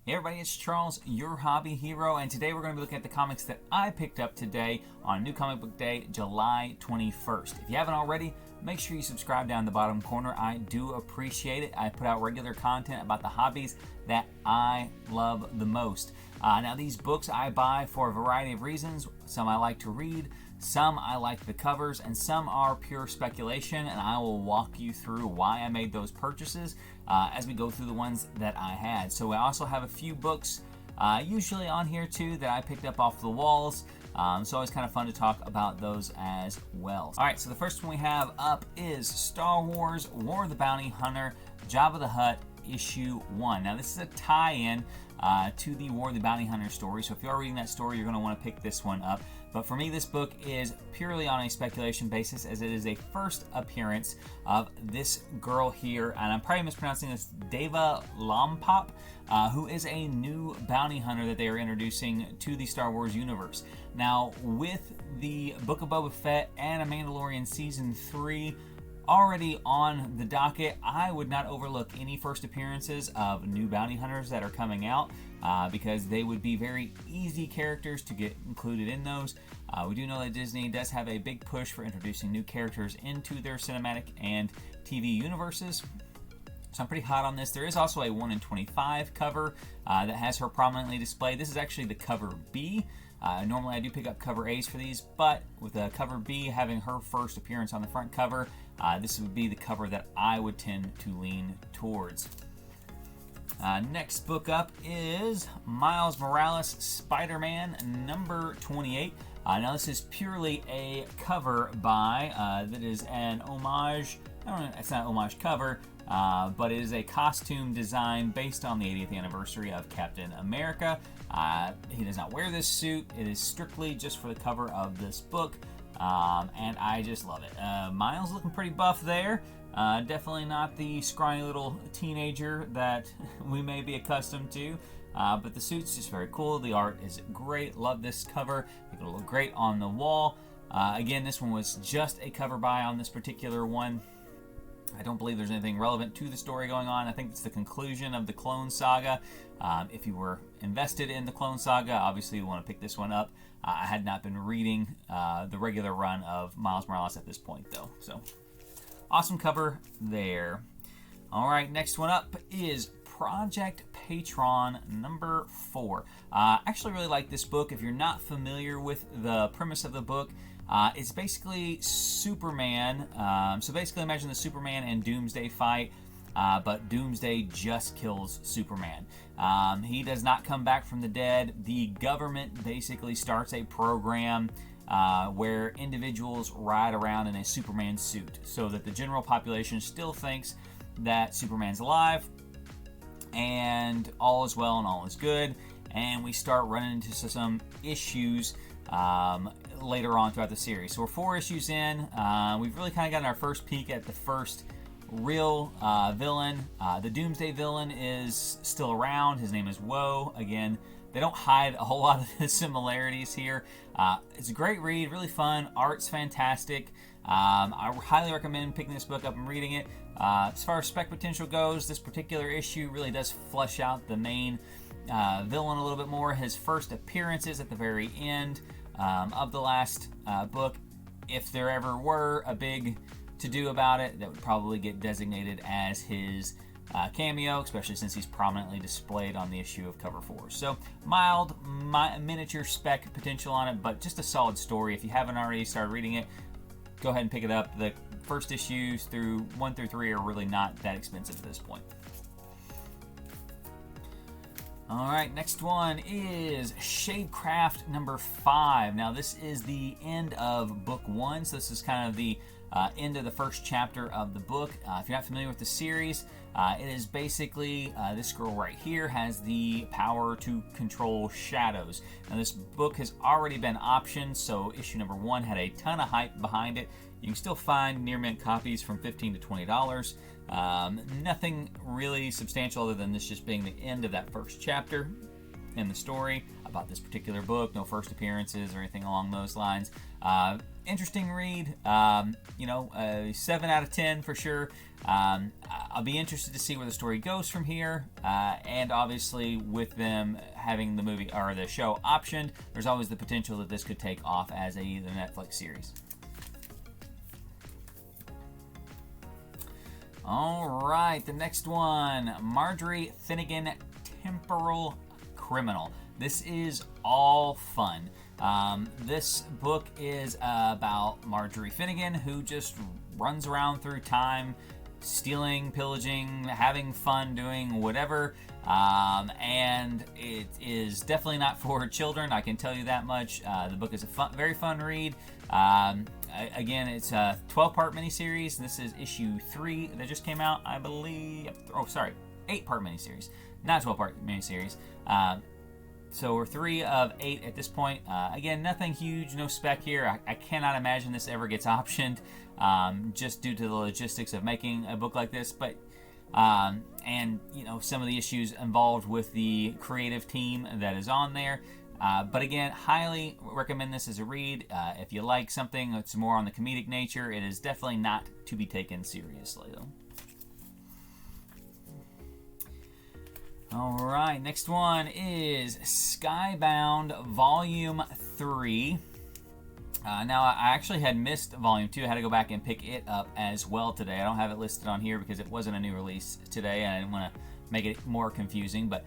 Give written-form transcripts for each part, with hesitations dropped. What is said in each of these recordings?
Hey everybody, it's Charles, your hobby hero, and today we're going to be looking at the comics that I picked up today on New Comic Book Day, July 21st. If you haven't already, make sure you subscribe down in the bottom corner. I do appreciate it. I put out regular content about the hobbies that I love the most. Now these books I buy for a variety of reasons. Some I like to read, some I like the covers, and some are pure speculation, and I will walk you through why I made those purchases as we go through the ones that I had. So I also have a few books usually on here too that I picked up off the walls. So it's kind of fun to talk about those as well. Alright, so the first one we have up is Star Wars War of the Bounty Hunter, Jabba the Hutt, Issue 1. Now this is a tie-in to the War of the Bounty Hunter story, so if you are reading that story, you're going to want to pick this one up. But for me, this book is purely on a speculation basis, as it is a first appearance of this girl here, and I'm probably mispronouncing this, Deva Lompop, who is a new bounty hunter that they are introducing to the Star Wars universe. Now, with the Book of Boba Fett and A Mandalorian Season 3 already on the docket, I would not overlook any first appearances of new bounty hunters that are coming out because they would be very easy characters to get included in those. We do know that Disney does have a big push for introducing new characters into their cinematic and TV universes. So I'm pretty hot on this. There is also a 1 in 25 cover that has her prominently displayed. This is actually the cover B. Normally I do pick up cover A's for these, but with cover B having her first appearance on the front cover, this would be the cover that I would tend to lean towards. Next book up is Miles Morales Spider-Man number 28. Now this is purely a cover by, that is an homage, I don't know, it's not an homage cover, but it is a costume design based on the 80th anniversary of Captain America. He does not wear this suit. It is strictly just for the cover of this book, and I just love it. Miles looking pretty buff there. Definitely not the scrawny little teenager that we may be accustomed to, but the suit's just very cool. The art is great. Love this cover. I think it'll look great on the wall. Again, this one was just a cover buy on this particular one. I don't believe there's anything relevant to the story going on. I think it's the conclusion of the Clone Saga. If you were invested in the Clone Saga, obviously you want to pick this one up. I had not been reading the regular run of Miles Morales at this point, though. So, awesome cover there. All right, next one up is Project Patron number 4. I actually really like this book. If you're not familiar with the premise of the book, it's basically Superman. So basically imagine the Superman and Doomsday fight, but Doomsday just kills Superman. He does not come back from the dead. The government basically starts a program where individuals ride around in a Superman suit so that the general population still thinks that Superman's alive and all is well and all is good. And we start running into some issues later on throughout the series. So we're 4 issues in. We've really kind of gotten our first peek at the first real villain. The Doomsday villain is still around. His name is Woe. Again, they don't hide a whole lot of the similarities here. It's a great read, really fun. Art's fantastic. I highly recommend picking this book up and reading it. As far as spec potential goes, this particular issue really does flesh out the main villain a little bit more. His first appearances at the very end of the last book. If there ever were a big to-do about it, that would probably get designated as his cameo, especially since he's prominently displayed on the issue of cover 4. So mild, miniature spec potential on it, but just a solid story. If you haven't already started reading it, go ahead and pick it up. The first issues through 1 through 3 are really not that expensive at this point. Alright, next one is Shadecraft number 5. Now this is the end of book 1, so this is kind of the end of the first chapter of the book. If you're not familiar with the series, it is basically this girl right here has the power to control shadows. Now this book has already been optioned, so issue number 1 had a ton of hype behind it. You can still find near mint copies from $15 to $20. Nothing really substantial other than this just being the end of that first chapter in the story. about this particular book. No first appearances or anything along those lines. Interesting read. 7 out of 10 for sure. I'll be interested to see where the story goes from here. And obviously, with them having the movie or the show optioned, there's always the potential that this could take off as the Netflix series. All right, the next one, Marjorie Finnegan, Temporal Criminal. This is all fun. This book is about Marjorie Finnegan, who just runs around through time, stealing, pillaging, having fun, doing whatever. And it is definitely not for children, I can tell you that much. The book is a very fun read. Again, it's a 12-part miniseries. This is issue 3 that just came out, I believe. 8-part miniseries, not 12-part miniseries. So we're 3 of 8 at this point. Again, nothing huge, no spec here. I cannot imagine this ever gets optioned, just due to the logistics of making a book like this. But and some of the issues involved with the creative team that is on there. But again, highly recommend this as a read. If you like something that's more on the comedic nature, it is definitely not to be taken seriously, though. All right, next one is Skybound Volume 3. Now, I actually had missed Volume 2. I had to go back and pick it up as well today. I don't have it listed on here because it wasn't a new release today, and I didn't want to make it more confusing. But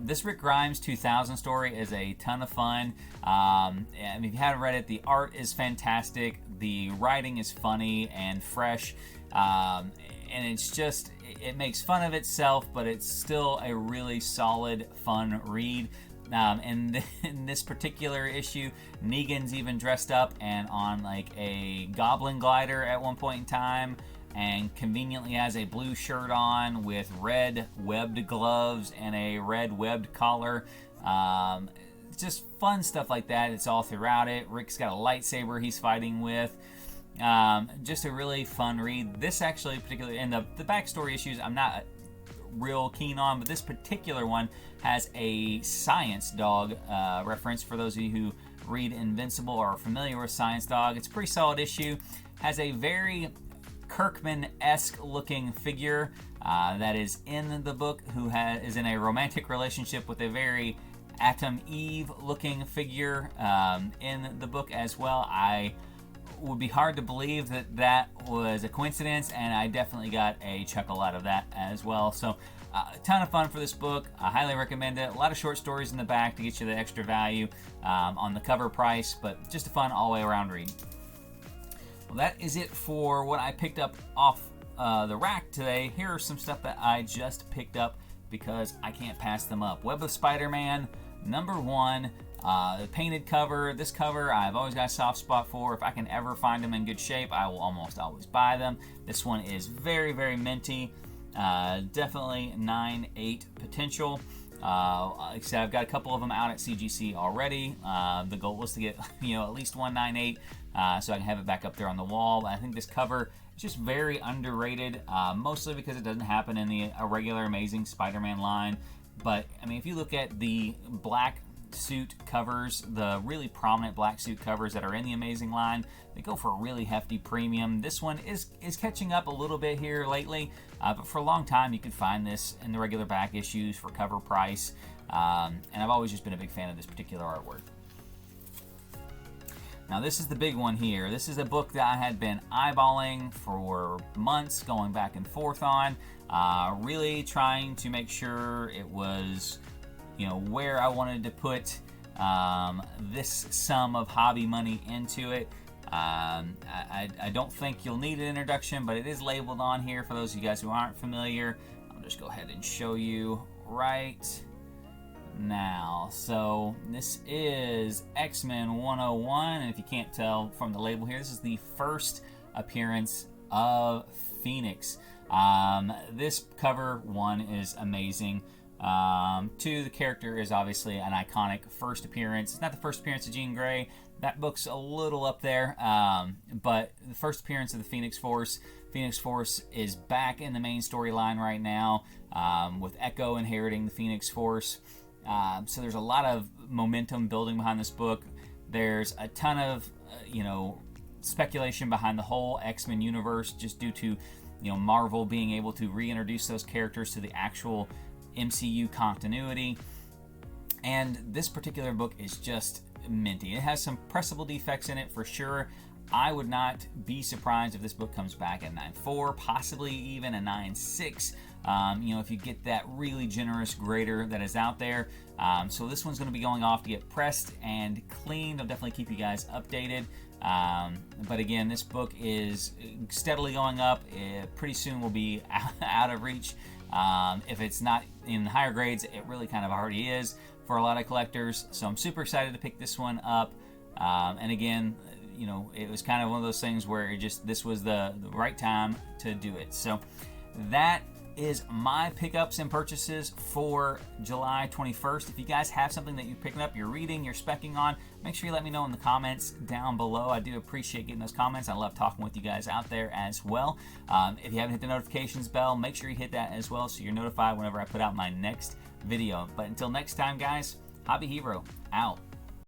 this Rick Grimes 2000 story is a ton of fun. And if you haven't read it, the art is fantastic. The writing is funny and fresh. And it's just, it makes fun of itself, but it's still a really solid, fun read. In this particular issue, Negan's even dressed up and on like a goblin glider at one point in time, and conveniently has a blue shirt on with red webbed gloves and a red webbed collar. Just fun stuff like that. It's all throughout it. Rick's got a lightsaber he's fighting with. Just a really fun read. This actually, particularly in the backstory issues, I'm not real keen on, but this particular one has a Science Dog reference for those of you who read Invincible or are familiar with Science Dog. It's a pretty solid issue. Has a very Kirkman-esque looking figure that is in the book, who is in a romantic relationship with a very Atom Eve looking figure in the book as well. I would be hard to believe that was a coincidence, and I definitely got a chuckle out of that as well. So a ton of fun for this book. I highly recommend it. A lot of short stories in the back to get you the extra value on the cover price, but just a fun all the way around read. Well, that is it for what I picked up off the rack today. Here are some stuff that I just picked up because I can't pass them up. Web of Spider-Man #1. The painted cover. This cover I've always got a soft spot for. If I can ever find them in good shape, I will almost always buy them. This one is very, very minty. Definitely 9/8 potential. Like I said, I've got a couple of them out at CGC already. The goal was to get at least one 9/8 so I can have it back up there on the wall. I think this cover is just very underrated, mostly because it doesn't happen in the regular Amazing Spider-Man line. But I mean, if you look at the black suit covers, the really prominent black suit covers that are in the Amazing line, they go for a really hefty premium. This one is catching up a little bit here lately, but for a long time you could find this in the regular back issues for cover price, and I've always just been a big fan of this particular artwork. Now this is the big one here. This is a book that I had been eyeballing for months, going back and forth on, really trying to make sure it was where I wanted to put this sum of hobby money into it. I don't think you'll need an introduction, but it is labeled on here for those of you guys who aren't familiar. I'll just go ahead and show you right now. So this is X-Men 101, and if you can't tell from the label here, this is the first appearance of Phoenix. This cover one is amazing. 2, the character is obviously an iconic first appearance. It's not the first appearance of Jean Grey. That book's a little up there, but the first appearance of the Phoenix Force. Phoenix Force is back in the main storyline right now, with Echo inheriting the Phoenix Force. So there's a lot of momentum building behind this book. There's a ton of, speculation behind the whole X-Men universe, just due to, Marvel being able to reintroduce those characters to the actual MCU continuity. And this particular book is just minty. It has some pressable defects in it for sure. I would not be surprised if this book comes back at 9.4, possibly even a 9.6. If you get that really generous grader that is out there. So this one's going to be going off to get pressed and cleaned. I'll definitely keep you guys updated. But again, this book is steadily going up. It pretty soon will be out of reach. If it's not in higher grades, it really kind of already is for a lot of collectors. So I'm super excited to pick this one up. And again, it was kind of one of those things where this was the right time to do it. So that is my pickups and purchases for July 21st. If you guys have something that you're picking up, you're reading, you're specking on, make sure you let me know in the comments down below. I do appreciate getting those comments. I love talking with you guys out there as well. If you haven't hit the notifications bell, make sure you hit that as well so you're notified whenever I put out my next video. But until next time, guys, Hobby Hero out.